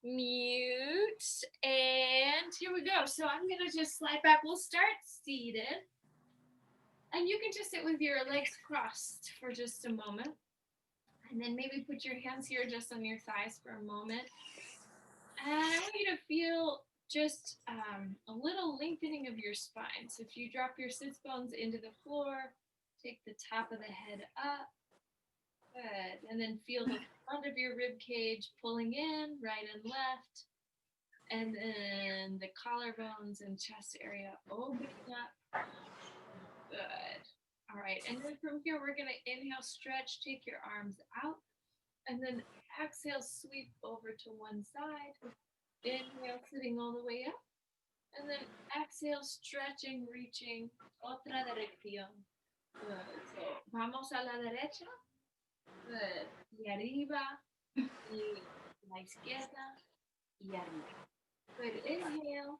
Mute. And here we go. So I'm going to just slide back. We'll start seated. And you can just sit with your legs crossed for just a moment. And then maybe put your hands here just on your thighs for a moment. And I want you to feel just a little lengthening of your spine. So if you drop your sits bones into the floor, take the top of the head up. Good. And then feel the front of your rib cage pulling in, right and left. And then the collarbones and chest area opening up. Good. All right. And then from here, we're going to inhale, stretch, take your arms out. And then exhale, sweep over to one side. Inhale, sitting all the way up. And then exhale, stretching, reaching. Otra dirección. Good. So, vamos a la derecha. Good. Y arriba. Y la izquierda. Y arriba. Good. Inhale.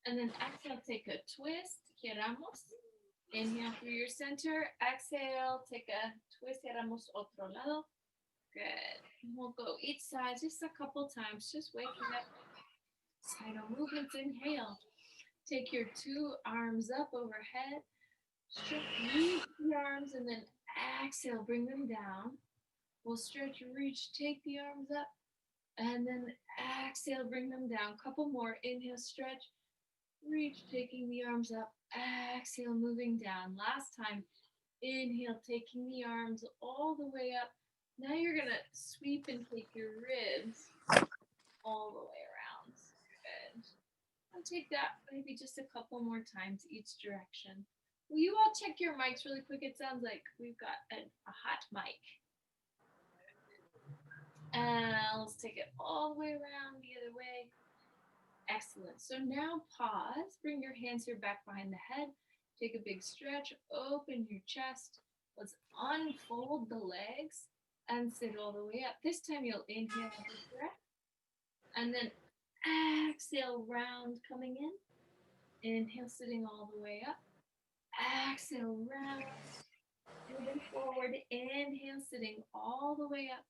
And then exhale, take a twist. Giramos. Inhale through your center. Exhale, take a twist. Giramos otro lado. Good. And we'll go each side just a couple times. Just waking up. Sidle movements. Inhale. Take your two arms up overhead. Stretch, reach the arms, and then exhale, bring them down. We'll stretch, reach, take the arms up, and then exhale, bring them down. Couple more. Inhale, stretch, reach, taking the arms up. Exhale, moving down. Last time. Inhale, taking the arms all the way up. Now you're going to sweep and take your ribs all the way around. Good. I'll take that maybe just a couple more times each direction. Will you all check your mics really quick? It sounds like we've got a hot mic. And let's take it all the way around the other way. Excellent. So now pause. Bring your hands here back behind the head. Take a big stretch. Open your chest. Let's unfold the legs and sit all the way up. This time you'll inhale a big breath. And then exhale, round coming in. Inhale, sitting all the way up. Exhale, round. Moving forward. Inhale, sitting all the way up.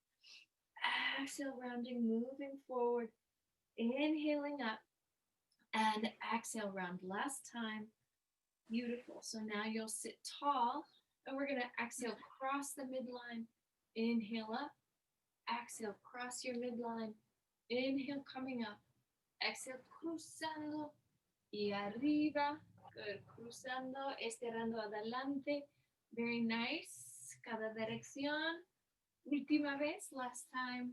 Exhale, rounding, moving forward. Inhaling up. And exhale, round. Last time. Beautiful. So now you'll sit tall. And we're going to exhale, cross the midline. Inhale up. Exhale, cross your midline. Inhale, coming up. Exhale, cruzando. Y arriba. Good. Cruzando, estirando adelante. Very nice. Cada dirección. Última vez. Last time.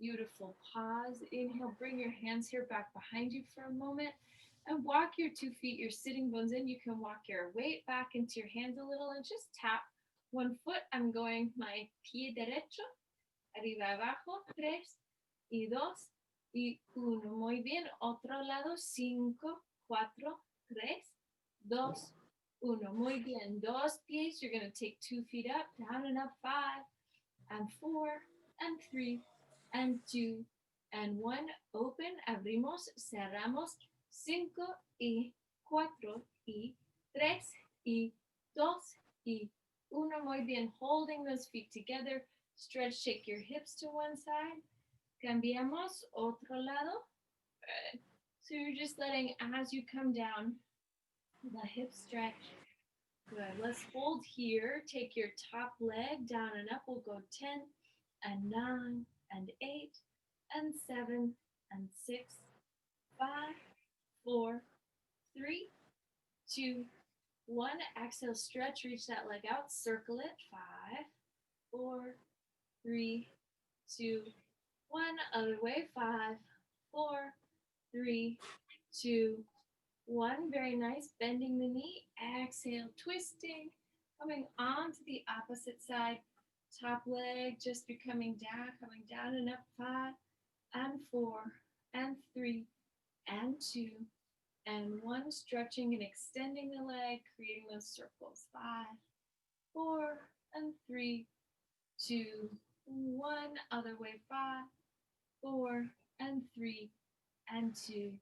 Beautiful. Pause. Inhale. Bring your hands here back behind you for a moment. And walk your 2 feet, your sitting bones in. You can walk your weight back into your hands a little and just tap one foot. I'm going my pie derecho. Arriba, abajo. 3 y 2 y 1. Muy bien. Otro lado. 5, 4, 3, 2, 1. Muy bien. 2 pies. You're going to take 2 feet up, down and up. 5 and 4 and 3 and 2 and 1. Open. Abrimos. Cerramos. 5 y 4 y 3 y 2 y 1. Muy bien. Holding those feet together. Stretch, shake your hips to one side. Cambiamos. Otro lado. Good. So you're just letting, as you come down, the hips stretch. Good. Let's hold here. Take your top leg down and up. We'll go 10 and 9 and 8 and 7 and 6, 5, 4, 3, 2, 1. Exhale, stretch, reach that leg out, circle it. 5, 4, 3, 2, 1. Other way. 5, 4, 3, 2, 1. Very nice. Bending the knee. Exhale, twisting. Coming on to the opposite side. Top leg just becoming down and up. 5 and 4 and 3 and 2 and 1. Stretching and extending the leg, creating those circles. 5, 4 and 3, 2, 1. Other way. 5, 4 and 3 and 2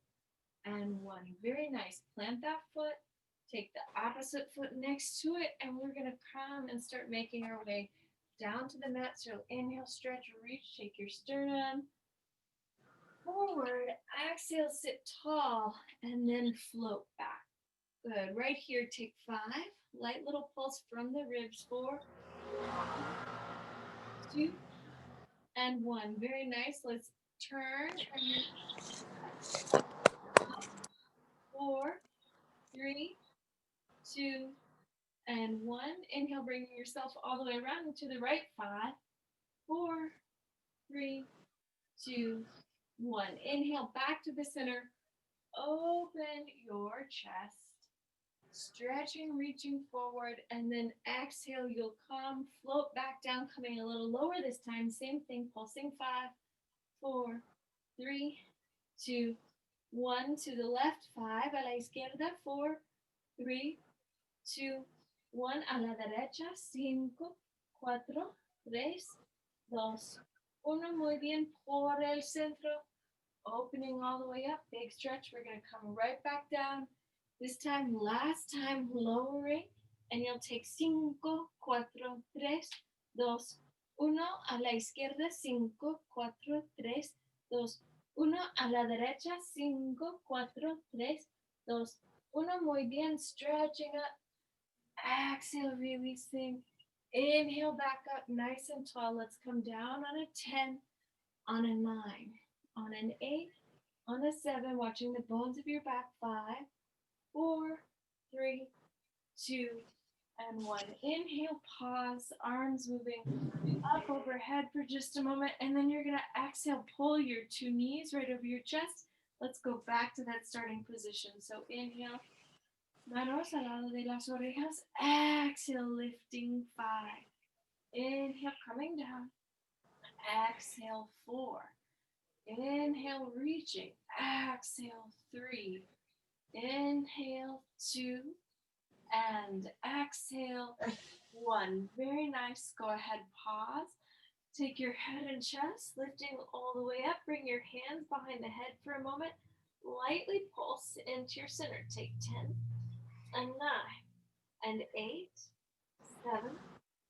and 1. Very nice. Plant that foot. Take the opposite foot next to it, and we're going to come and start making our way down to the mat. So inhale, stretch, reach, shake your sternum. forward. Exhale, sit tall, and then float back. Good. Right here, take 5. Light little pulse from the ribs. 4, 2, and 1. Very nice. Let's turn. And 4, 3, 2, and 1. Inhale, bringing yourself all the way around to the right. 5, 4, 3, 2, 1. Inhale, back to the center. Open your chest. Stretching, reaching forward, and then exhale, you'll come, float back down, coming a little lower this time. Same thing, pulsing. 5, 4, 3, 2, 1. To the left. 5, a la izquierda. 4, 3, 2, 1. A la derecha. 5, 4, 3, 2, 1. Muy bien. Por el centro. Opening all the way up. Big stretch. We're going to come right back down. This time, last time, lowering, and you'll take 5, 4, 3, 2, 1. A la izquierda. 5, 4, 3, 2, 1. A la derecha. 5, 4, 3, 2, 1. Muy bien. Stretching up. Exhale, releasing. Inhale, back up, nice and tall. Let's come down on a 10, on a 9, on an 8, on a 7, watching the bones of your back. 5, 4, 3, 2, and 1. Inhale, pause, arms moving up overhead for just a moment, and then you're going to exhale, pull your 2 knees right over your chest. Let's go back to that starting position. So inhale, manos al lado de las orejas. Exhale, lifting. 5. Inhale, coming down. Exhale, 4. Inhale, reaching. Exhale, 3. Inhale, 2. And exhale, 1. Very nice. Go ahead, pause. Take your head and chest, lifting all the way up. Bring your hands behind the head for a moment. Lightly pulse into your center. Take 10 and 9 and 8, 7.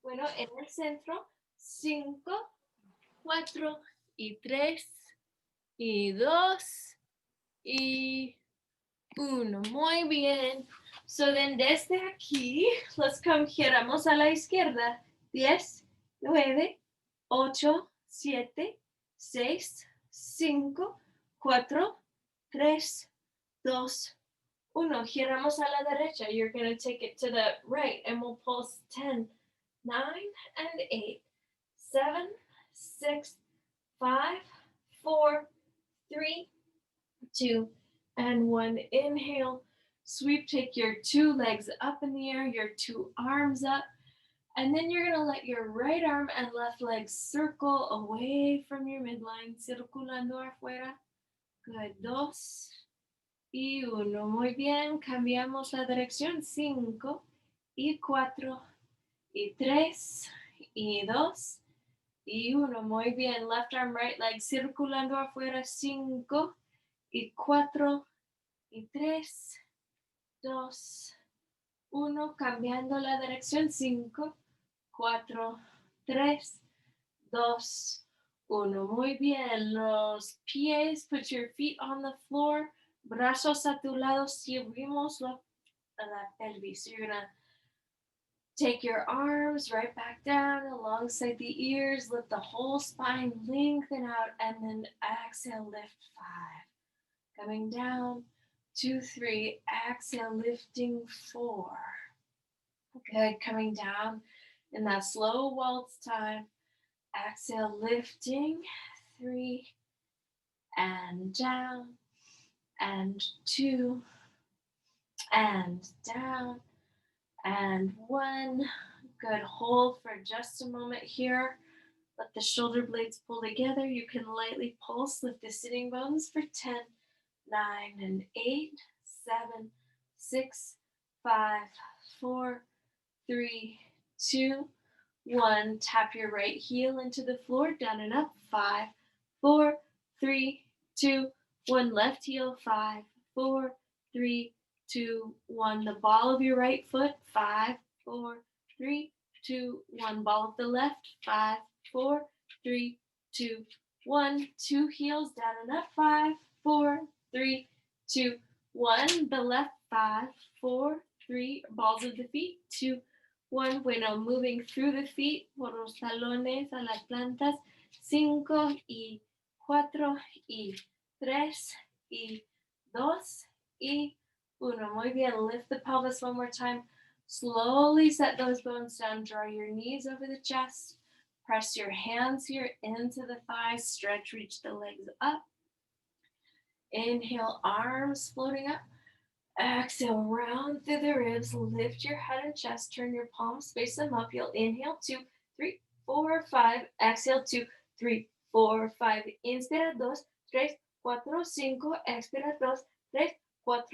Bueno, en el centro. 5, 4, y 3, y 2, y 1. Muy bien. So then desde aquí, let's come, giramos a la izquierda. 10, 9, 8, 7, 6, 5, 4, 3, 2, 1. Giramos a la derecha. You're going to take it to the right, and we'll pulse 10, 9, and 8, 7, 6, 5, 4, 3, 2, and 1. Inhale, sweep, take your 2 legs up in the air, your 2 arms up, and then you're going to let your right arm and left leg circle away from your midline, circulando afuera. Good. 2 y 1. Muy bien. Cambiamos la dirección. 5 y 4 y 3 y 2 y 1. Muy bien. Left arm, right leg circulando afuera. 5 y 4 y 3, 2, 1. Cambiando la dirección. 5, 4, 3, 2, 1. Muy bien. Los pies, put your feet on the floor. Brazos a tu lado. Subimos la pelvis. So you're going to take your arms right back down alongside the ears. Let the whole spine lengthen out, and then exhale, lift. 5. Coming down. 2, 3. Exhale, lifting. 4. Good. Coming down in that slow waltz time. Exhale, lifting. 3. And down. And 2. And down. And 1. Good. Hold for just a moment here. Let the shoulder blades pull together. You can lightly pulse. Lift the sitting bones for 10, 9, and 8, 7, 6, 5, 4, 3, 2, 1. Tap your right heel into the floor, down and up. 5, 4, 3, 2, 1. Left heel. 5, 4, 3, 2, 1. The ball of your right foot. 5, 4, 3, 2, 1. Ball of the left. 5, 4, 3, 2, 1, 2 heels down and up, 5, 4, 3, 2, 1. The left, 5, 4, 3, balls of the feet, 2, 1. Bueno, moving through the feet, por los talones a las plantas, 5 y 4 y 3 y 2 y 1. Muy bien, lift the pelvis one more time. Slowly set those bones down, draw your knees over the chest. Press your hands here into the thighs, stretch, reach the legs up. Inhale, arms floating up. Exhale, round through the ribs, lift your head and chest, turn your palms, space them up. You'll inhale, 2, 3, 4, 5. Exhale, 2, 3, 4, 5. Inspira, 2, 3, 4, 5. Expira, 2, 3, 4,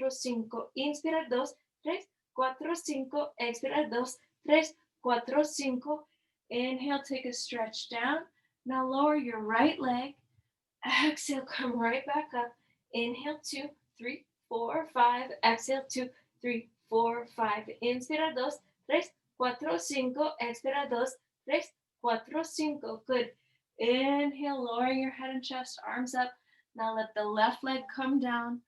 5. Inspira, 2, 3, 4, 5. Expira, 2, 3, 4, 5. Inhale, take a stretch down. Now lower your right leg. Exhale, come right back up. Inhale, 2, 3, 4, 5. Exhale, 2, 3, 4, 5. Inspira, 2, 3, 4, 5. Expira, 2, 3, 4, 5. Good. Inhale, lowering your head and chest, arms up. Now let the left leg come down.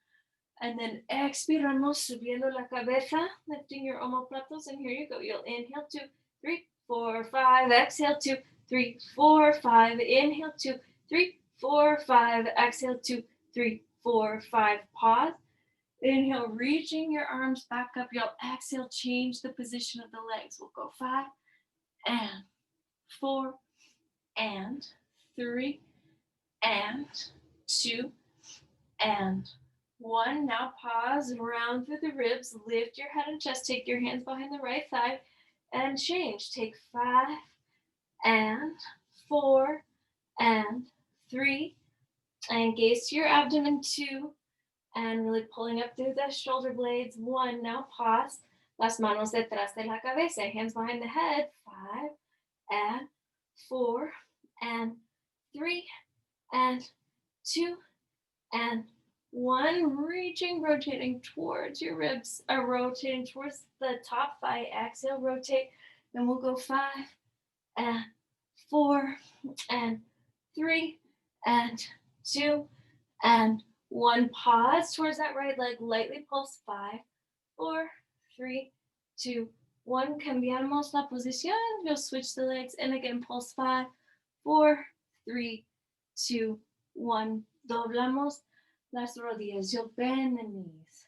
And then expiramos, subiendo la cabeza, lifting your omoplatos. And here you go. You'll inhale, 2, 3, 4, 5. Exhale, 2, 3, 4, 5. Inhale, 2, 3, 4, 5. Exhale, 2, 3, 4, 5. Pause. Inhale, reaching your arms back up. You'll exhale, change the position of the legs. We'll go 5 and 4 and 3 and 2 and 1. Now pause, round through the ribs, lift your head and chest, take your hands behind the right thigh, and change. Take 5 and 4 and 3, and gaze to your abdomen, 2, and really pulling up through the shoulder blades, 1. Now pause, las manos detrás de la cabeza, hands behind the head, 5 and 4 and 3 and 2 and 1. Reaching, rotating towards your ribs, rotating towards the top thigh. Exhale, rotate. Then we'll go 5 and 4 and 3 and 2 and 1. Pause towards that right leg. Lightly pulse. 5, 4, 3, 2, 1. Cambiamos la posición. We'll switch the legs. And again, pulse. 5, 4, 3, 2, 1. Doblamos las rodillas. You'll bend the knees.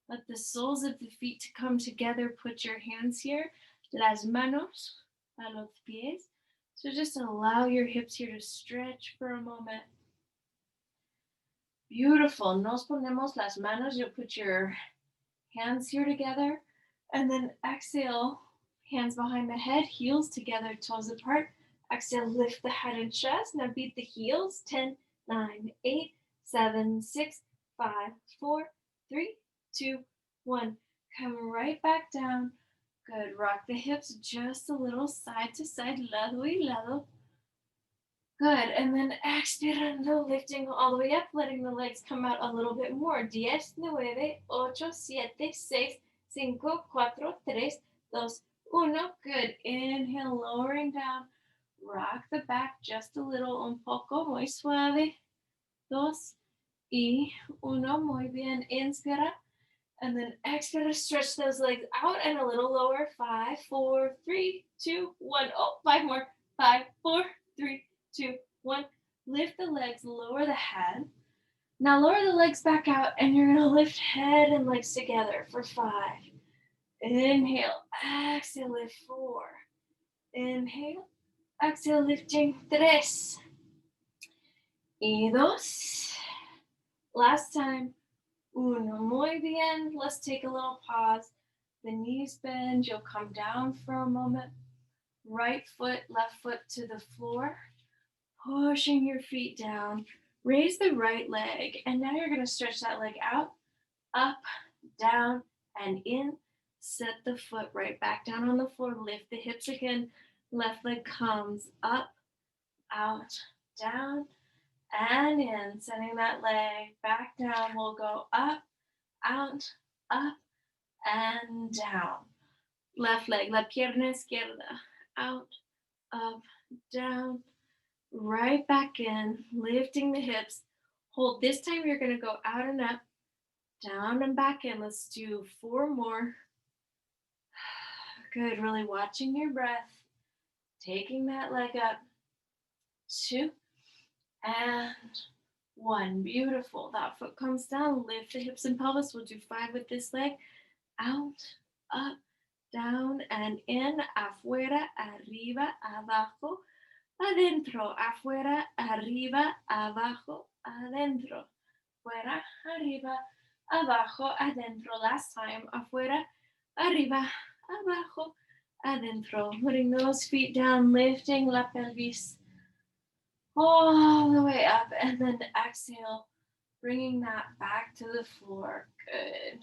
Let the soles of the feet come together. Put your hands here. Las manos a los pies. So just allow your hips here to stretch for a moment. Beautiful. Nos ponemos las manos. You'll put your hands here together. And then exhale, hands behind the head, heels together, toes apart. Exhale, lift the head and chest. Now beat the heels. 10, 9, 8, 7, 6, 5, 4, 3, 2, 1. Come right back down. Good. Rock the hips just a little side to side, lado y lado. Good. And then expirando, lifting all the way up, letting the legs come out a little bit more. 10, 9, 8, 7, 6, 5, 4, 3, 2, 1. Good. Inhale, lowering down. Rock the back just a little, un poco, muy suave. 2 y 1. Muy bien. Inspira. And then expira, stretch those legs out and a little lower. 5, 4, 3, 2, 1. Oh, 5 more. 5, 4, 3, 2, 1. Lift the legs, lower the head. Now lower the legs back out, and you're going to lift head and legs together for 5. Inhale, exhale, lift 4. Inhale, exhale, lifting 3 y 2. Last time. 1. Muy bien. Let's take a little pause. The knees bend. You'll come down for a moment. Right foot, left foot to the floor. Pushing your feet down. Raise the right leg. And now you're going to stretch that leg out, up, down, and in. Set the foot right back down on the floor. Lift the hips again. Left leg comes up, out, down, and in. Sending that leg back down. We'll go up, out, up, and down. Left leg, la pierna izquierda. Out, up, down, right back in, lifting the hips. Hold. This time you're going to go out and up, down and back in. Let's do 4 more. Good. Really watching your breath. Taking that leg up. 2 and 1. Beautiful. That foot comes down. Lift the hips and pelvis. We'll do 5 with this leg. Out, up, down and in. Afuera, arriba, abajo, adentro. Afuera, arriba, abajo, adentro. Fuera, arriba, abajo, adentro. Last time. Afuera, arriba, abajo, adentro. Putting those feet down, lifting la pelvis all the way up, and then exhale, bringing that back to the floor. Good.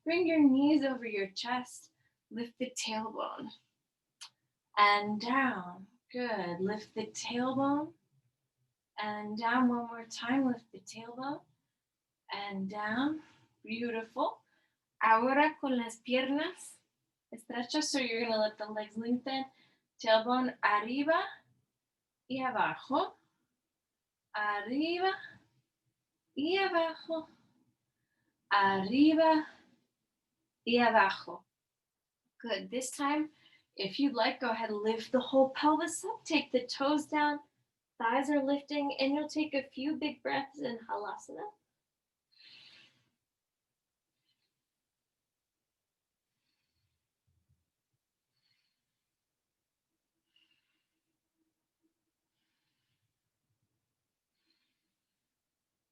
Bring your knees over your chest, lift the tailbone, and down. Good. Lift the tailbone, and down one more time. Lift the tailbone, and down. Beautiful. Ahora con las piernas estrechas, so you're going to let the legs lengthen. Tailbone arriba y abajo. Arriba y abajo. Arriba y abajo. Good. This time, if you'd like, go ahead and lift the whole pelvis up. Take the toes down. Thighs are lifting, and you'll take a few big breaths in halasana.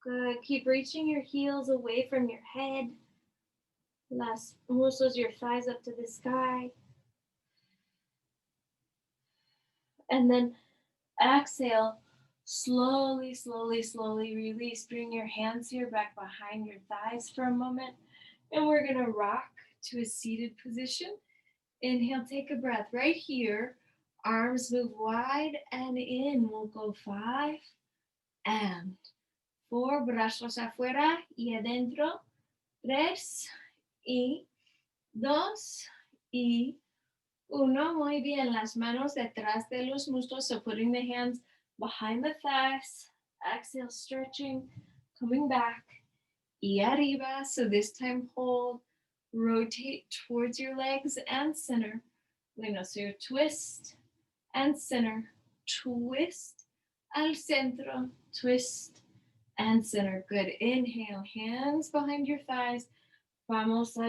Good. Keep reaching your heels away from your head. Las muscles, your thighs up to the sky. And then exhale. Slowly, slowly, slowly release. Bring your hands here back behind your thighs for a moment. And we're going to rock to a seated position. Inhale, take a breath right here. Arms move wide and in. We'll go 5 and 4. Brazos afuera y adentro. 3 y 2 y 1. Muy bien. Las manos detrás de los muslos. So putting the hands behind the thighs. Exhale, stretching, coming back. Y arriba. So this time hold. Rotate towards your legs and center. So your twist and center. Twist al centro. Twist and center. Good. Inhale. Hands behind your thighs. Vamos a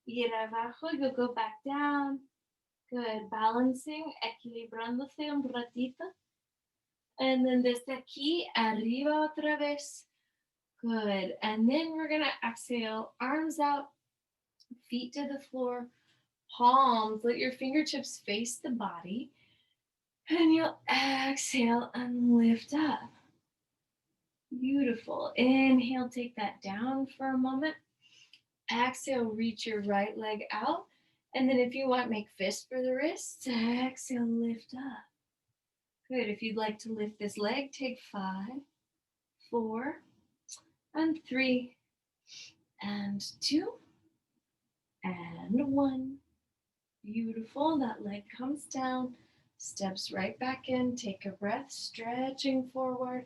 ir abajo. You'll go back down. Good. Balancing. Equilibrándose un ratito. And then desde aquí, arriba otra vez. Good. And then we're going to exhale. Arms out. Feet to the floor. Palms. Let your fingertips face the body. And you'll exhale and lift up. Beautiful. Inhale, take that down for a moment. Exhale, reach your right leg out. And then if you want, make fists for the wrists. Exhale, lift up. Good. If you'd like to lift this leg, take 5, 4, and 3, and 2, and 1. Beautiful. That leg comes down, steps right back in. Take a breath, stretching forward.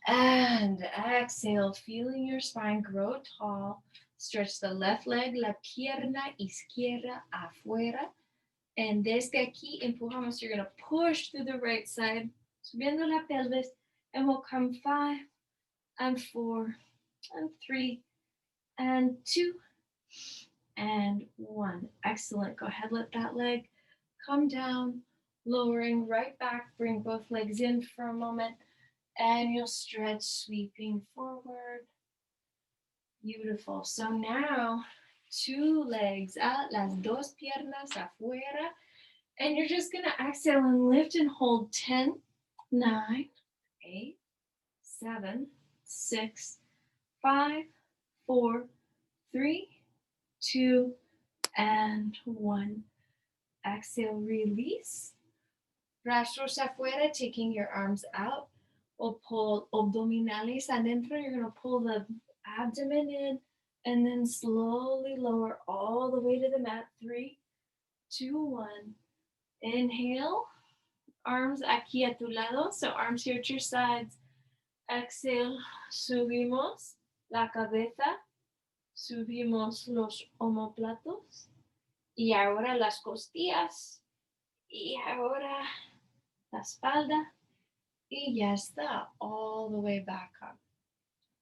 And exhale, feeling your spine grow tall. Stretch the left leg, la pierna izquierda afuera. And desde aquí, empujamos. You're going to push through the right side, subiendo la pelvis. And we'll come 5, and 4, and 3, and 2, and 1. Excellent. Go ahead, let that leg come down, lowering right back. Bring both legs in for a moment. And you'll stretch, sweeping forward. Beautiful. So now, 2 legs out, las dos piernas afuera. And you're just going to exhale and lift and hold 10, 9, 8, 7, 6, 5, 4, 3, 2, and 1. Exhale, release. Brazos afuera, taking your arms out. We'll pull abdominales adentro. You're going to pull the abdomen in and then slowly lower all the way to the mat. 3, 2, 1. Inhale, Arms aquí a tu lado. So arms here at your sides. Exhale, subimos la cabeza. Subimos los omóplatos. Y ahora las costillas. Y ahora la espalda. Y ya está. All the way back up.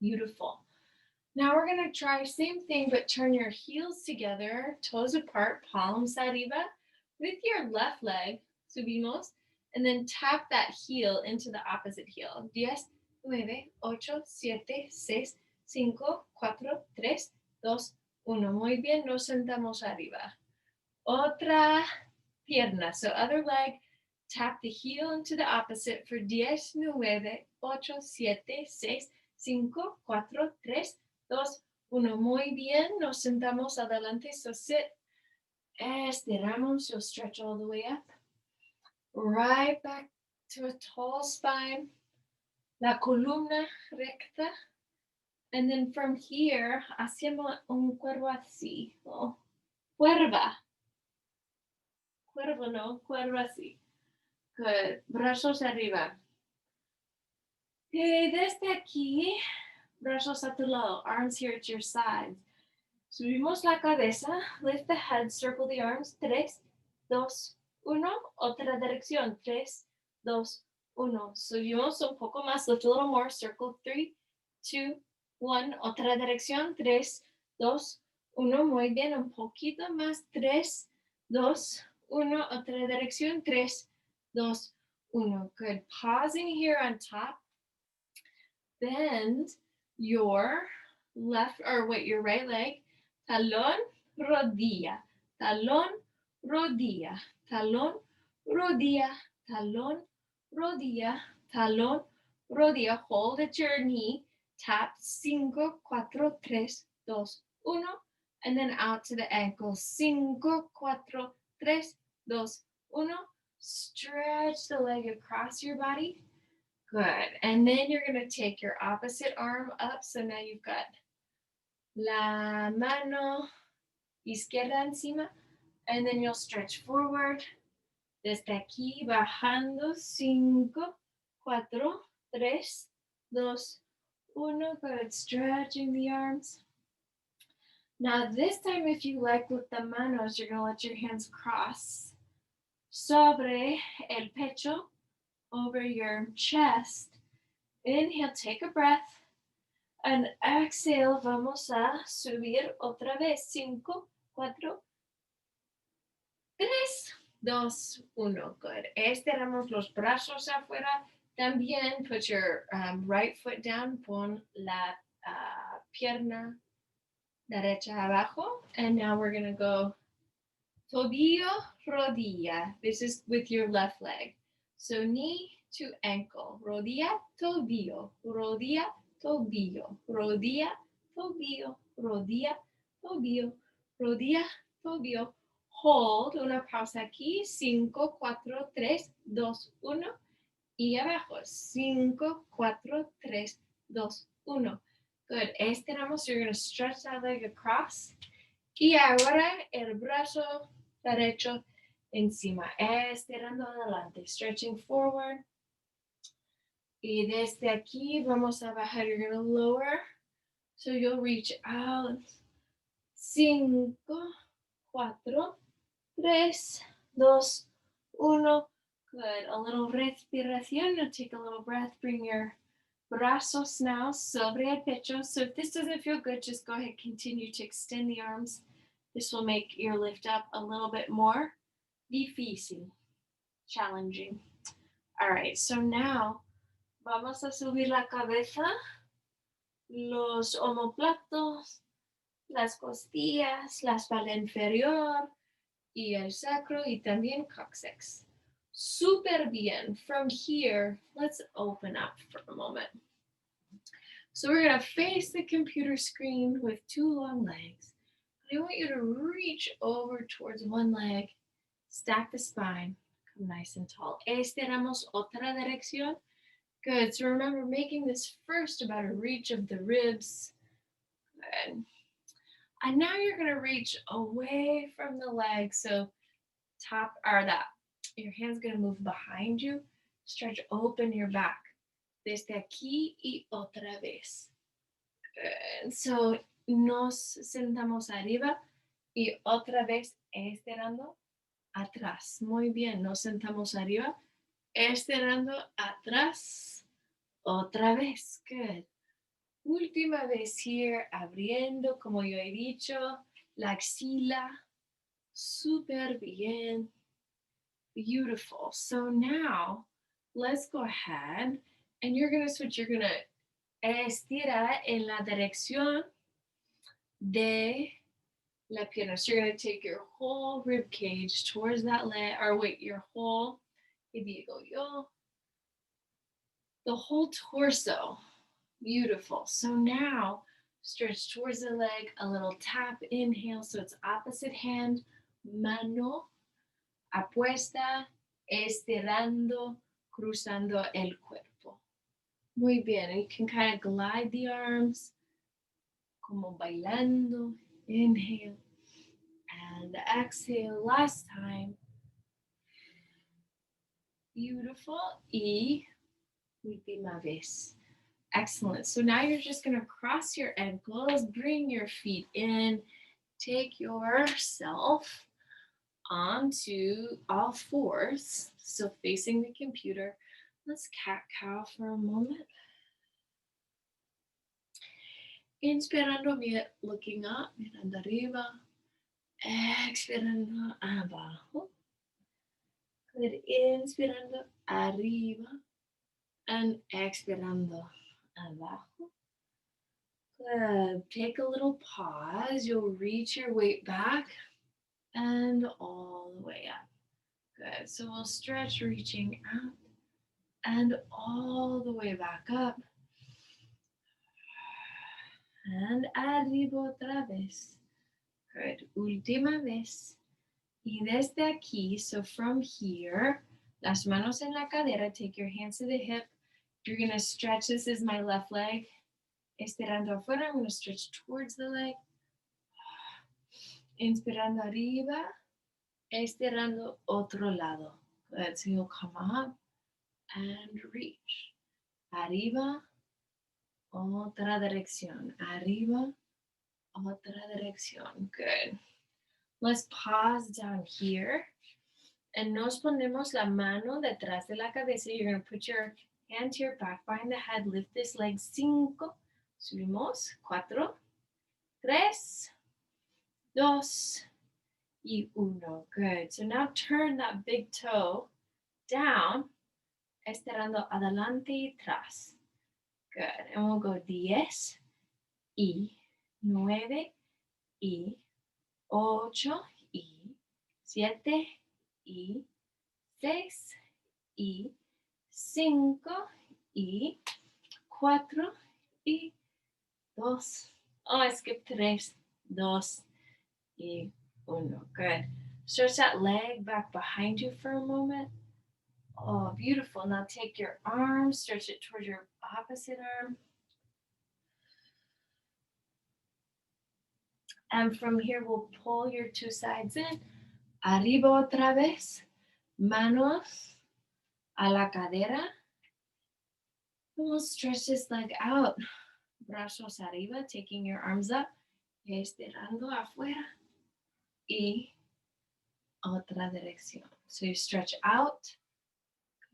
Beautiful. Now we're going to try same thing, but turn your heels together, toes apart, palms arriba, with your left leg, subimos, and then tap that heel into the opposite heel. 10, 9, 8, 7, 6, 5, 4, 3, 2, 1. Muy bien, nos sentamos arriba. Otra pierna. So other leg, tap the heel into the opposite for 10, 9, 8, 7, 6, 5, 4, 3, 2, 1. Muy bien, nos sentamos adelante. So sit, estiramos, you'll stretch all the way up. Right back to a tall spine. La columna recta. And then from here, hacemos un cuervo así. Oh, cuerva. Cuervo no, cuervo así. Good. Brazos arriba. Okay, desde aquí, brazos a tu lado, arms here at your sides. Subimos la cabeza, lift the head, circle the arms. 3, 2, 1. Otra dirección. 3, 2, 1. Subimos un poco más, lift a little more, circle. 3, 2, 1. Otra dirección. 3, 2, 1. Muy bien, un poquito más. 3, 2, 1. Otra dirección. 3, 2, 1. Good. Pausing here on top. Bend your your right leg. Talón, rodilla. Talón, rodilla. Talón, rodilla. Talón, rodilla. Talón, rodilla. Hold at your knee. Tap 5, 4, 3, 2, 1. And then out to the ankle. 5, 4, 3, 2, 1. Stretch the leg across your body. Good. And then you're going to take your opposite arm up. So now you've got la mano izquierda encima. And then you'll stretch forward. Desde aquí, bajando. 5, 4, 3, 2, 1. Good. Stretching the arms. Now this time, if you like with the manos, you're going to let your hands cross sobre el pecho, over your chest. Inhale, take a breath. And exhale, vamos a subir otra vez. 5, 4, 3, 2, 1. Good. Estiramos los brazos afuera. También put your right foot down. Pon la pierna derecha abajo. And now we're going to go tobillo, rodilla. This is with your left leg. So knee to ankle. Rodilla, tobillo. Rodilla, tobillo. Rodilla, tobillo. Rodilla, tobillo. Rodilla, tobillo. Hold. Una pausa aquí. 5, 4, 3, 2, 1. Y abajo. 5, 4, 3, 2, 1. Good. Estiramos. You're going to stretch that leg across. Y ahora el brazo derecho encima. Estirando adelante. Stretching forward. Y desde aquí vamos a bajar. You're going to lower. So you'll reach out. 5, 4, 3, 2, 1. Good. A little respiración. Now take a little breath. Bring your brazos now sobre el pecho. So if this doesn't feel good, just go ahead. Continue to extend the arms. This will make your lift up a little bit more difícil, challenging. All right, so now vamos a subir la cabeza, los omóplatos, las costillas, la espalda inferior y el sacro y también coccyx. Super bien. From here, let's open up for a moment. So we're going to face the computer screen with 2 long legs. I want you to reach over towards one leg, stack the spine, come nice and tall. Estiramos otra dirección. Good. So remember, making this first about a reach of the ribs. Good. And now you're going to reach away from the leg. So top or that Your hand's going to move behind you. Stretch open your back. Desde aquí y otra vez. Good. So nos sentamos arriba y otra vez estirando atrás. Muy bien. Nos sentamos arriba, estirando atrás. Otra vez. Good. Última vez here, abriendo, como yo he dicho, la axila. Super bien. Beautiful. So now, let's go ahead and you're going to switch. You're going to estirar en la dirección de la pierna. So you're going to take your whole rib cage towards that leg, or wait, your whole, the whole torso. Beautiful. So now, stretch towards the leg, a little tap, inhale. So it's opposite hand, mano, apuesta, estirando, cruzando el cuerpo. Muy bien. And you can kind of glide the arms, como bailando. Inhale and exhale. Last time. Beautiful. Y última vez. Excellent. So now you're just going to cross your ankles, bring your feet in, take yourself onto all fours, so facing the computer. Let's cat-cow for a moment. Inspirando, looking up, mirando arriba. Expirando, abajo. Good. Inspirando, arriba. And expirando, abajo. Good. Take a little pause. You'll reach your weight back and all the way up. Good. So we'll stretch, reaching out and all the way back up. And arriba otra vez. Good. Última vez. Y desde aquí, so from here, las manos en la cadera, take your hands to the hip. You're going to stretch. This is my left leg. Estirando afuera. I'm going to stretch towards the leg. Inspirando arriba. Estirando otro lado. Good. So you'll come up and reach. Arriba. Otra dirección. Arriba. Otra dirección. Good. Let's pause down here. And nos ponemos la mano detrás de la cabeza. You're going to put your hand to your back behind the head. Lift this leg. 5. Subimos. 4. 3. 2. Y 1. Good. So now turn that big toe down. Estirando adelante y atrás. Good. And we'll go 10. Y 9. Y 8. Y 7. Y 6. Y 5. Y 4. Y 2. Oh, I skipped 3. 2. Y 1. Good. Stretch that leg back behind you for a moment. Oh, beautiful. Now take your arm, stretch it towards your opposite arm. And from here, we'll pull your two sides in. Arriba otra vez. Manos a la cadera. We'll stretch this leg out. Brazos arriba, taking your arms up. Estirando afuera. Y otra dirección. So you stretch out.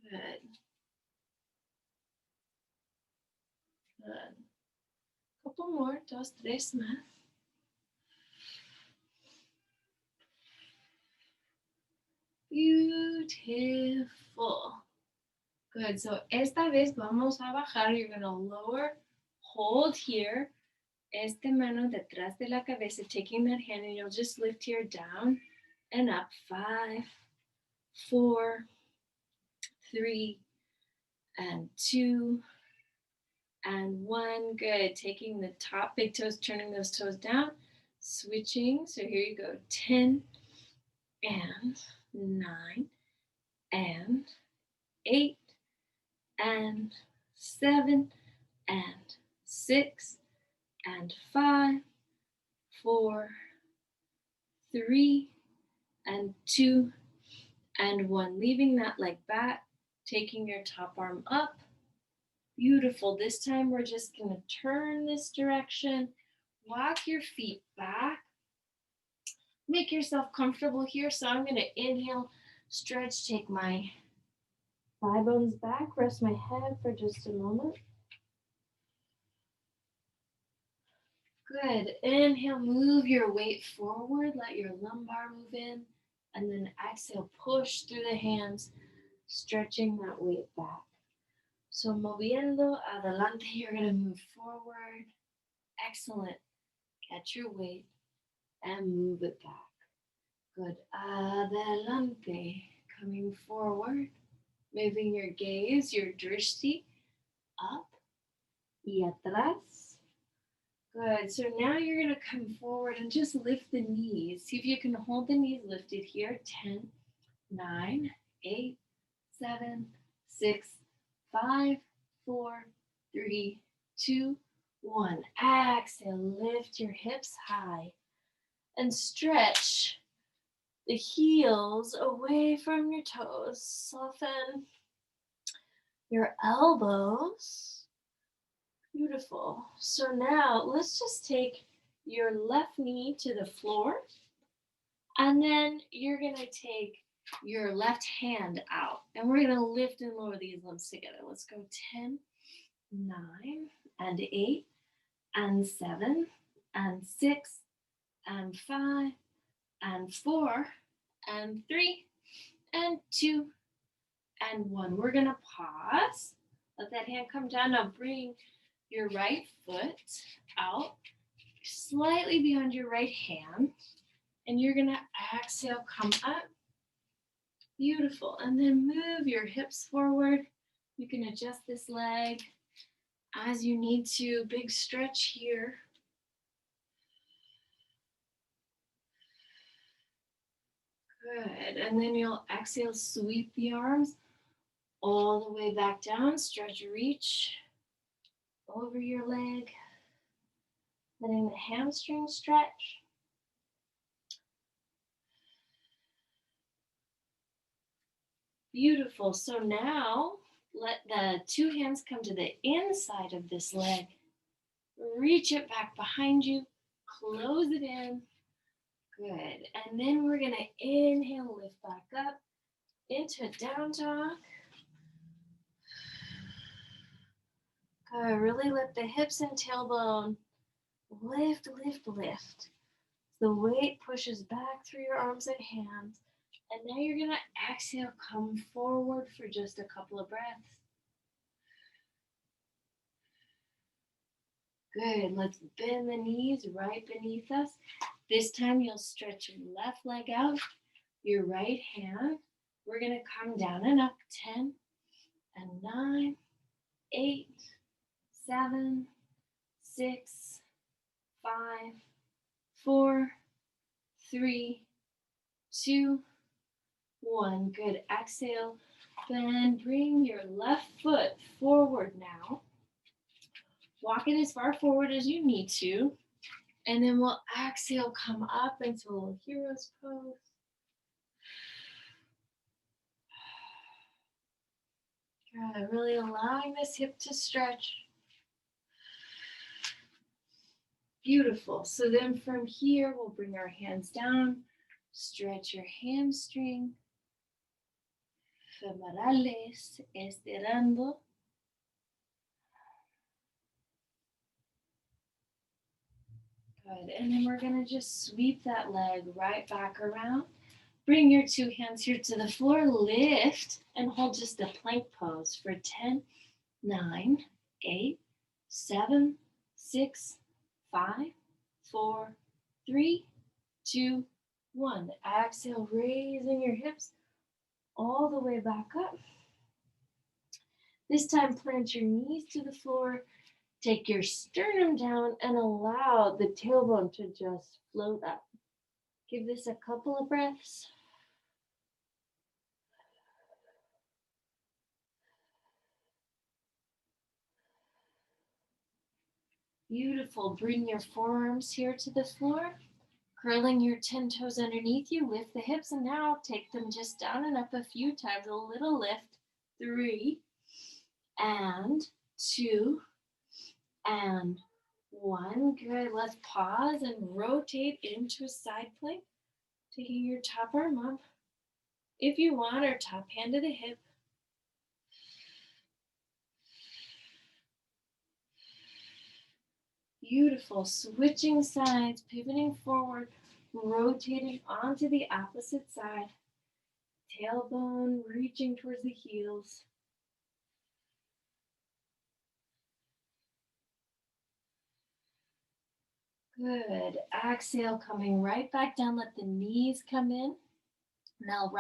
Good. Good. Couple more. 2, 3 más. Beautiful. Good. So esta vez vamos a bajar. You're going to lower, hold here. Este mano detrás de la cabeza, taking that hand, and you'll just lift here down and up. 5, 4, 3, and 2, and 1. Good. Taking the top big toes, turning those toes down, switching. So here you go. 10 and 9 and 8 and 7 and 6 and 5, 4, 3, and 2, and 1. Leaving that leg back, taking your top arm up. Beautiful. This time we're just going to turn this direction. Walk your feet back. Make yourself comfortable here. So I'm going to inhale, stretch, take my thigh bones back, rest my head for just a moment. Good. Inhale, move your weight forward, let your lumbar move in, and then exhale, push through the hands, stretching that weight back. So moviendo adelante, you're going to move forward. Excellent. Catch your weight and move it back. Good. Adelante. Coming forward. Moving your gaze, your drishti, up y atrás. Good. So now you're going to come forward and just lift the knees. See if you can hold the knees lifted here. 10, 9, 8, 7, 6, 5, 4, 3, 2, 1. Exhale. Lift your hips high and stretch the heels away from your toes. Soften your elbows. Beautiful. So now let's just take your left knee to the floor, and then you're going to take your left hand out, and we're going to lift and lower these limbs together. Let's go 10, 9, and 8, and 7, and 6, and 5, and 4, and 3, and 2, and 1. We're going to pause. Let that hand come down. Now bring your right foot out slightly beyond your right hand, and you're going to exhale, come up. Beautiful. And then move your hips forward. You can adjust this leg as you need to. Big stretch here. Good. And then you'll exhale, sweep the arms all the way back down. Stretch, reach over your leg. Letting the hamstring stretch. Beautiful. So now let the two hands come to the inside of this leg. Reach it back behind you. Close it in. Good. And then we're going to inhale, lift back up into down dog. Good. Really let the hips and tailbone lift, lift, lift. The weight pushes back through your arms and hands. And now you're going to exhale, come forward for just a couple of breaths. Good. Let's bend the knees right beneath us. This time you'll stretch your left leg out, your right hand. We're going to come down and up. 10, and 9, 8, 7, 6, 5, 4, 3, 2, 1. Good. Exhale. Then bring your left foot forward now. Walk it as far forward as you need to. And then we'll exhale, come up into a little hero's pose. Good. Really allowing this hip to stretch. Beautiful. So then from here, we'll bring our hands down. Stretch your hamstring. Femorales, estirando. Good. And then we're going to just sweep that leg right back around. Bring your two hands here to the floor. Lift and hold just a plank pose for 10, 9, 8, 7, 6, 5, 4, 3, 2, 1. Exhale, raising your hips all the way back up. This time, plant your knees to the floor. Take your sternum down and allow the tailbone to just float up. Give this a couple of breaths. Beautiful. Bring your forearms here to the floor. Curling your 10 toes underneath you, lift the hips, and now take them just down and up a few times. A little lift. 3 and 2 and 1. Good. Let's pause and rotate into a side plank. Taking your top arm up. If you want, or top hand to the hip. Beautiful. Switching sides, pivoting forward, rotating onto the opposite side. Tailbone reaching towards the heels. Good. Exhale, coming right back down. Let the knees come in. Now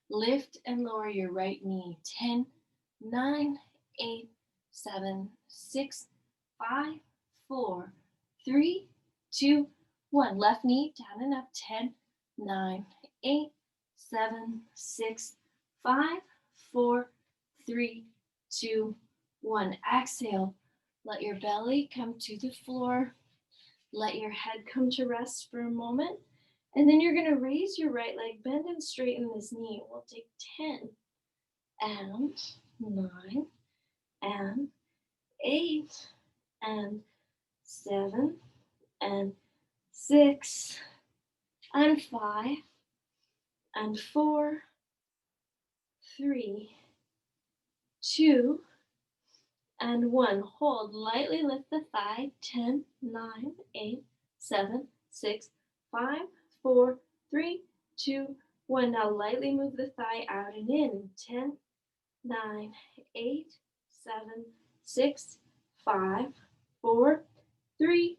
lift and lower your right knee. 10, 9, 8, 7, 6, 5, 4, 3, 2, 1. Left knee down and up. 10, 9, 8, 7, 6, 5, 4, 3, 2, 1. Exhale. Let your belly come to the floor. Let your head come to rest for a moment. And then you're going to raise your right leg, bend and straighten this knee. We'll take 10 and 9 and 8 and 7 and 6 and 5 and 4, 3, 2, and 1. Hold. Lightly lift the thigh. 10, 9, 8, 7, 6, 5, 4, 3, 2, 1. Now lightly move the thigh out and in. 10, 9, 8, 7, 6, 5, 4, 3,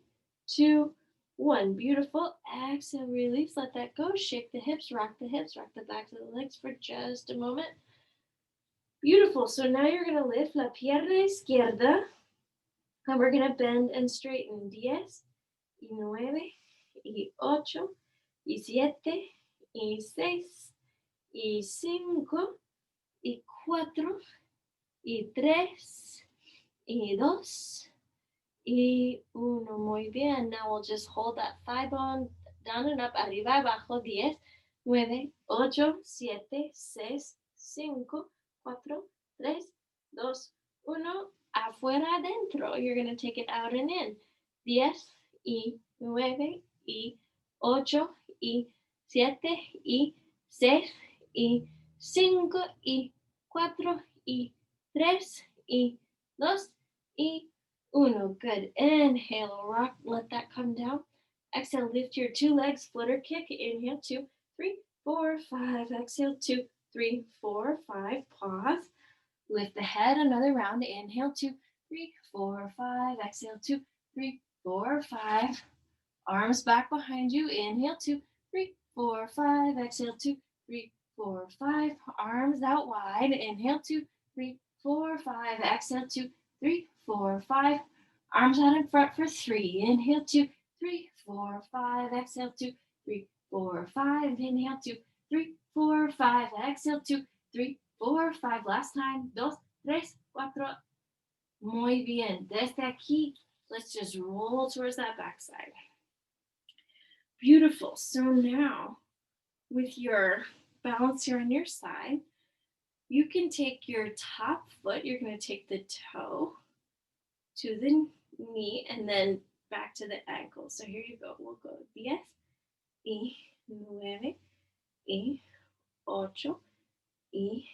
2, 1. Beautiful. Exhale, release. Let that go. Shake the hips, rock the backs of the legs for just a moment. Beautiful. So now you're going to lift la pierna izquierda, and we're going to bend and straighten. 10, y 9, y 8, y 7, y 6, y 5, y 4, y 3, y 2, y 1. Muy bien. Now we'll just hold that thigh bone down and up, arriba, abajo. 10, 9, 8, 7, 6, 5, 4, 3, 2, 1. Afuera, adentro. You're going to take it out and in. 10, y 9, y 8, y 7, y 6, y 5, y 4, y 3, y 2, y 1. Good. Inhale, rock, let that come down. Exhale, lift your 2 legs, flutter kick. Inhale, 2, 3, 4, 5. Exhale, 2, 3, 4, 5. Pause. Lift the head another round. Inhale, 2, 3, 4, 5. Exhale, 2, 3, 4, 5. Arms back behind you. Inhale, 2, 3, 4, 5. Exhale, 2, 3, 4, 5. Arms out wide. Inhale, 2, 3, 4, 5. Exhale, 2, 3, 4, 5. Arms out in front for 3. Inhale, 2, 3, 4, 5. Exhale, 2, 3, 4, 5. Inhale, 2, 3, 4, 5. Exhale, 2, 3, 4, 5. Last time. 2, 3, 4. Muy bien. Desde aquí, let's just roll towards that backside. Beautiful. So now, with your balance here on your side, you can take your top foot, you're going to take the toe to the knee and then back to the ankle. So here you go. We'll go 10, y 9, y 8, y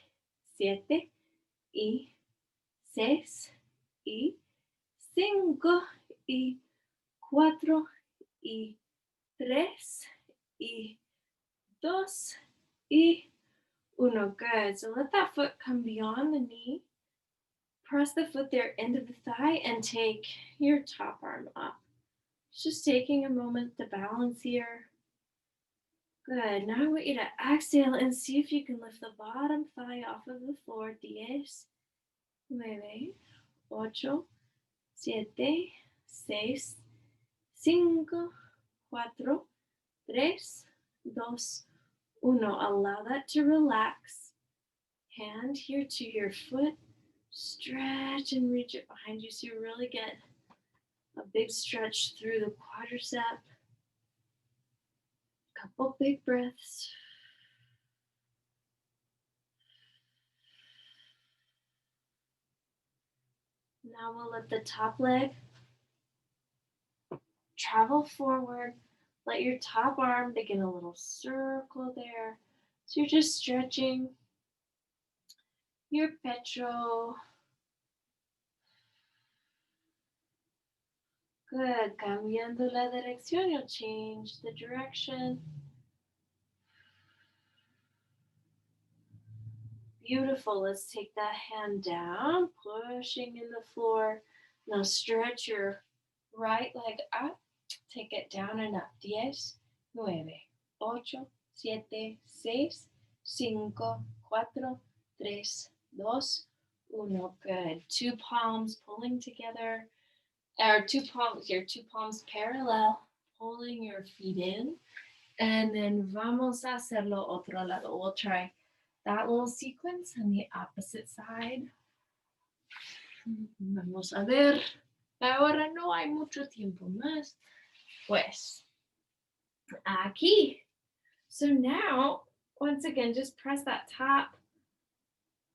7, y 6, y 5, y 4, y 3, y 2, y 1. Good. So let that foot come beyond the knee. Press the foot there into the thigh and take your top arm up. Just taking a moment to balance here. Good. Now I want you to exhale and see if you can lift the bottom thigh off of the floor. 10, 9, 8, 7, 6, 5, 4, 3, 2, 1. Allow that to relax. Hand here to your foot. Stretch and reach it behind you so you really get a big stretch through the quadricep. Couple big breaths. Now we'll let the top leg travel forward. Let your top arm begin a little circle there. So you're just stretching your pecho. Good. Cambiando la dirección, you'll change the direction. Beautiful. Let's take that hand down, pushing in the floor. Now stretch your right leg up. Take it down and up. 10, 9, 8, 7, 6, 5, 4, 3, 2, 1. Good. Two palms pulling together. Or your two palms parallel, pulling your feet in. And then vamos a hacerlo otro lado. We'll try that little sequence on the opposite side. Vamos a ver. Ahora no hay mucho tiempo más. Pues, aquí. So now, once again, just press that top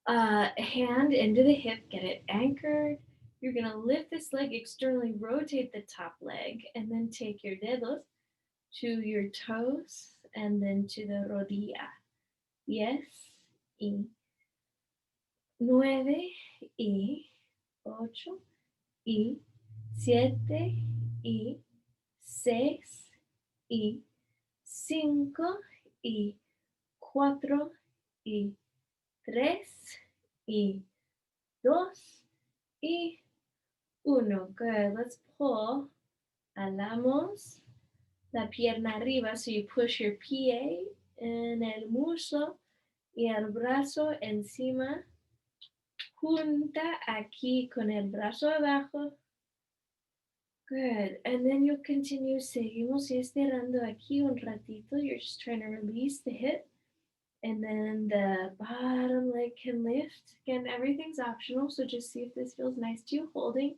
hand into the hip, get it anchored. You're going to lift this leg externally, rotate the top leg, and then take your dedos to your toes and then to the rodilla. 10 y 9 y 8 y 7 y 6 y 5 y 4 y 3 y 2 y 1. Good. Let's pull. Alamos la pierna arriba. So you push your pie en el muslo y el brazo encima. Junta aquí con el brazo abajo. Good. And then you'll continue. Seguimos estirando aquí un ratito. You're just trying to release the hip. And then the bottom leg can lift. Again, everything's optional, so just see if this feels nice to you. Holding.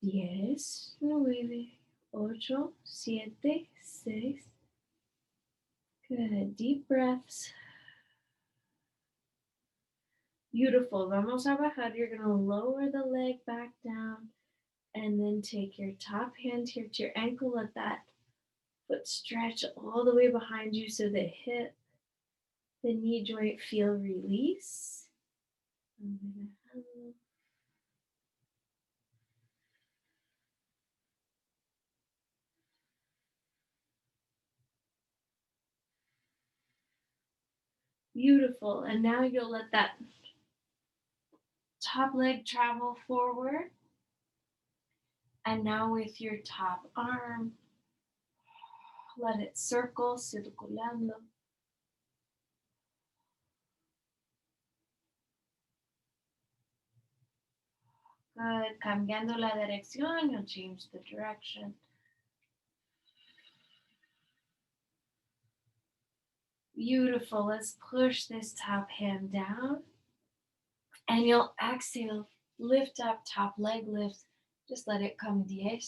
10, 9, 8, 7, 6. Good. Deep breaths. Beautiful. Vamos a bajar. You're going to lower the leg back down and then take your top hand here to your ankle. Let that foot stretch all the way behind you so the hip, the knee joint feel release. Beautiful. And now you'll let that top leg travel forward. And now with your top arm, let it circle, circulando. Good. Cambiando la dirección, you'll change the direction. Beautiful. Let's push this top hand down. And you'll exhale, lift up, top leg lift. Just let it come. 10,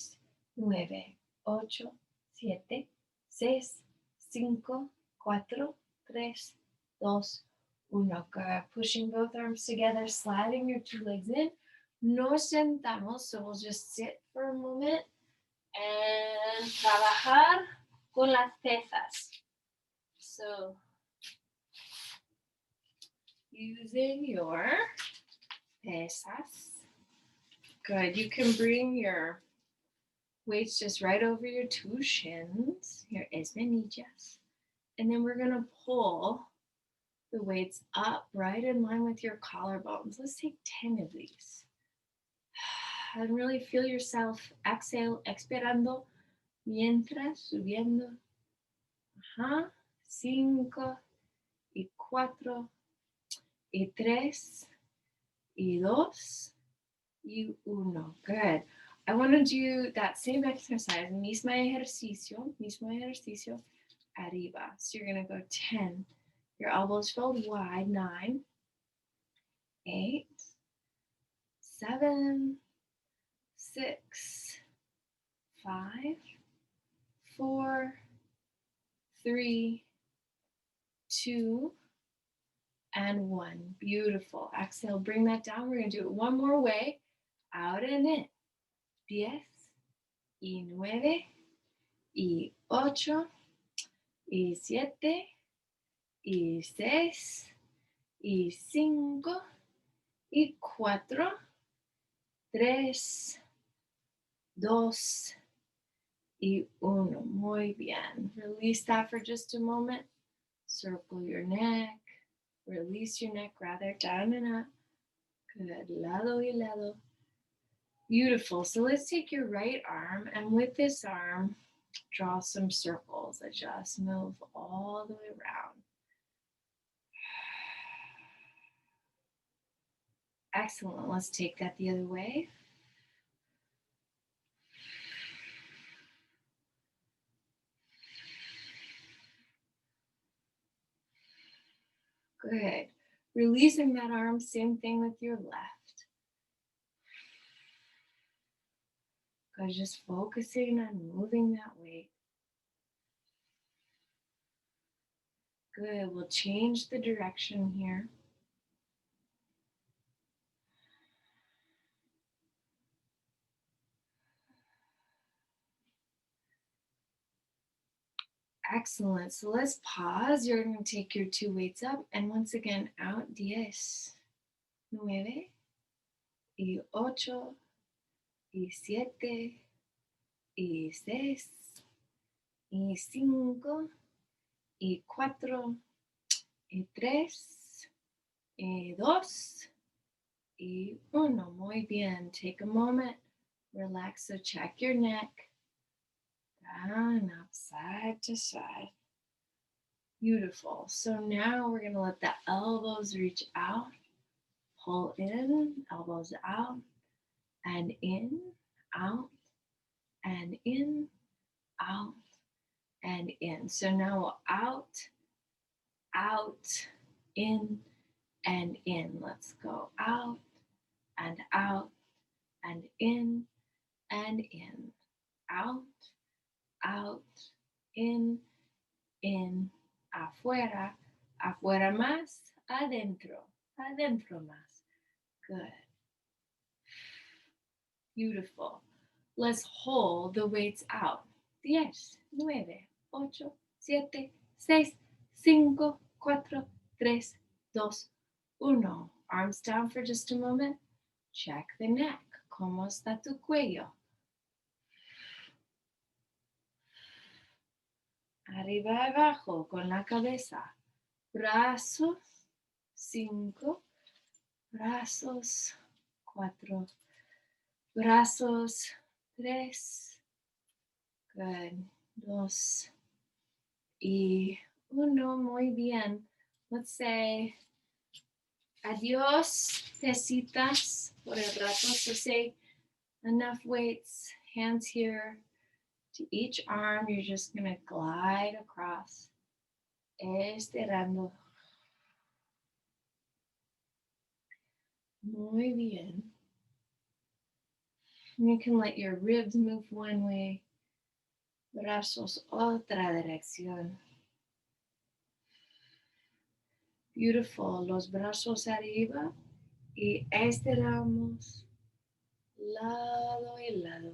9, 8, 7, 6, 5, 4, 3, 2, 1. Good. Pushing both arms together, sliding your two legs in. Nos sentamos, so we'll just sit for a moment and trabajar con las pesas. So, using your pesas. Good. You can bring your weights just right over your two shins, your esmenillas. And then we're going to pull the weights up right in line with your collarbones. Let's take 10 of these. And really feel yourself exhale, expirando, mientras subiendo. 5 y 4 y 3 y 2 y 1. Good. I want to do that same exercise, mismo ejercicio, arriba. So you're going to go 10. Your elbows fold wide. 9, 8, 7, 6, 5, 4, 3, 2, and 1. Beautiful. Exhale, bring that down. We're going to do it one more way. Out and in. 10, y 9, y 8, y 7, y 6, y 5, y 4, 3, 2, y 1. Muy bien. Release that for just a moment. Circle your neck. Release your neck rather. Down and up. Good. Lado y lado. Beautiful. So let's take your right arm, and with this arm, draw some circles. Just move all the way around. Excellent. Let's take that the other way. Good. Releasing that arm, same thing with your left. Good. Just focusing on moving that weight. Good. We'll change the direction here. Excellent. So let's pause. You're going to take your two weights up, and once again out. 10, 9, y 8, y 7, y 6, y 5, y 4, y 3, y 2, y 1. Muy bien. Take a moment. Relax. So check your neck. Down, up, side to side. Beautiful. So now we're going to let the elbows reach out. Pull in, elbows out, and in, out, and in, out, and in. So now out, out, in, and in. Let's go out, and out, and in, and in. Out, out, in, afuera, afuera más, adentro, adentro más. Good. Beautiful. Let's hold the weights out. 10, 9, 8, 7, 6, 5, 4, 3, 2, 1. Arms down for just a moment. Check the neck. ¿Cómo está tu cuello? Arriba y abajo con la cabeza. Brazos, 5. Brazos, 4. Brazos, 3. Good. 2. Y 1. Muy bien. Let's say adios, pesitas, por el rato. So say enough weights, hands here to each arm. You're just going to glide across. Estirando. Muy bien. You can let your ribs move one way, brazos otra dirección. Beautiful. Los brazos arriba y estiramos lado y lado.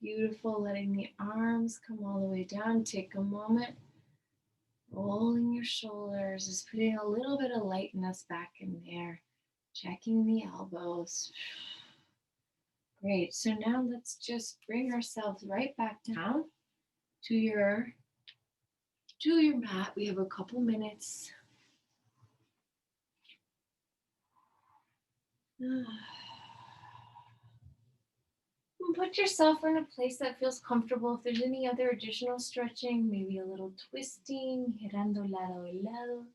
Beautiful. Letting the arms come all the way down. Take a moment. Rolling your shoulders, just putting a little bit of lightness back in there. Checking the elbows. Great. So now let's just bring ourselves right back down to your mat. We have a couple minutes. Put yourself in a place that feels comfortable. If there's any other additional stretching, maybe a little twisting, girando lado y lado,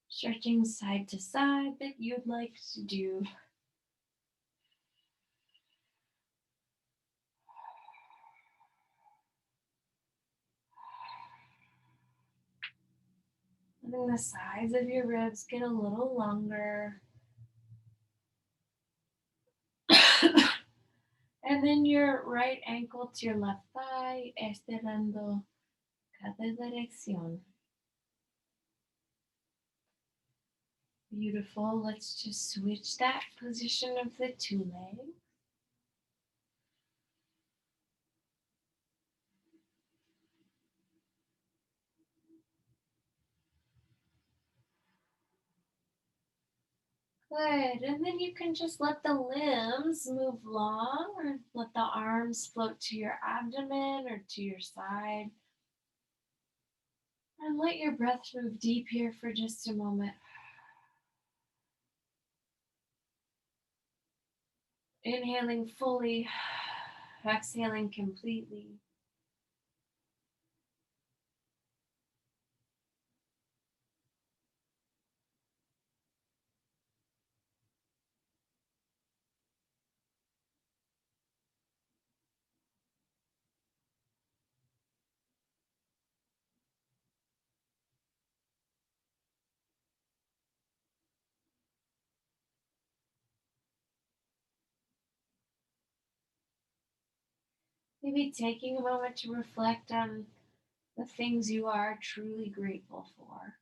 stretching side to side that you'd like to do. Letting the sides of your ribs get a little longer. And then your right ankle to your left thigh, estirando cada dirección. Beautiful. Let's just switch that position of the two legs. Good. And then you can just let the limbs move long, or let the arms float to your abdomen or to your side. And let your breath move deep here for just a moment. Inhaling fully, exhaling completely. Maybe taking a moment to reflect on the things you are truly grateful for.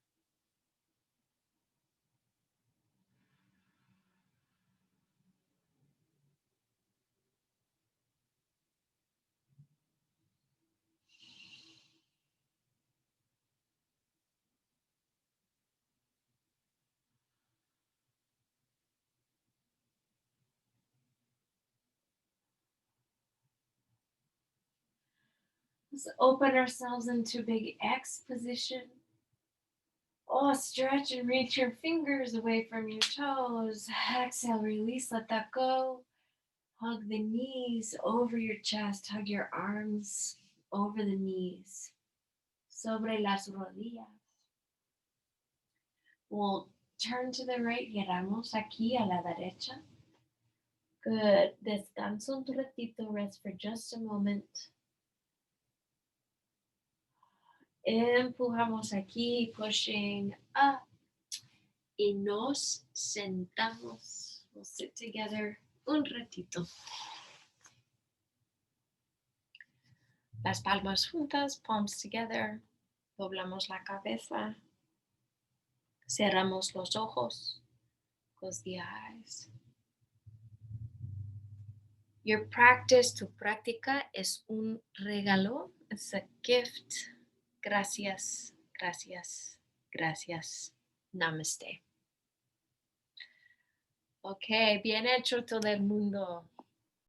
Let's open ourselves into big X position. Oh, stretch and reach your fingers away from your toes. Exhale, release, let that go. Hug the knees over your chest. Hug your arms over the knees. Sobre las rodillas. We'll turn to the right. Giramos aquí a la derecha. Good. Descanso un ratito. Rest for just a moment. Empujamos aquí, pushing up. Y nos sentamos. We'll sit together un ratito. Las palmas juntas, palms together. Doblamos la cabeza. Cerramos los ojos. Close the eyes. Your practice, tu práctica es un regalo. It's a gift. Gracias, gracias, gracias. Namaste. Ok, bien hecho todo el mundo.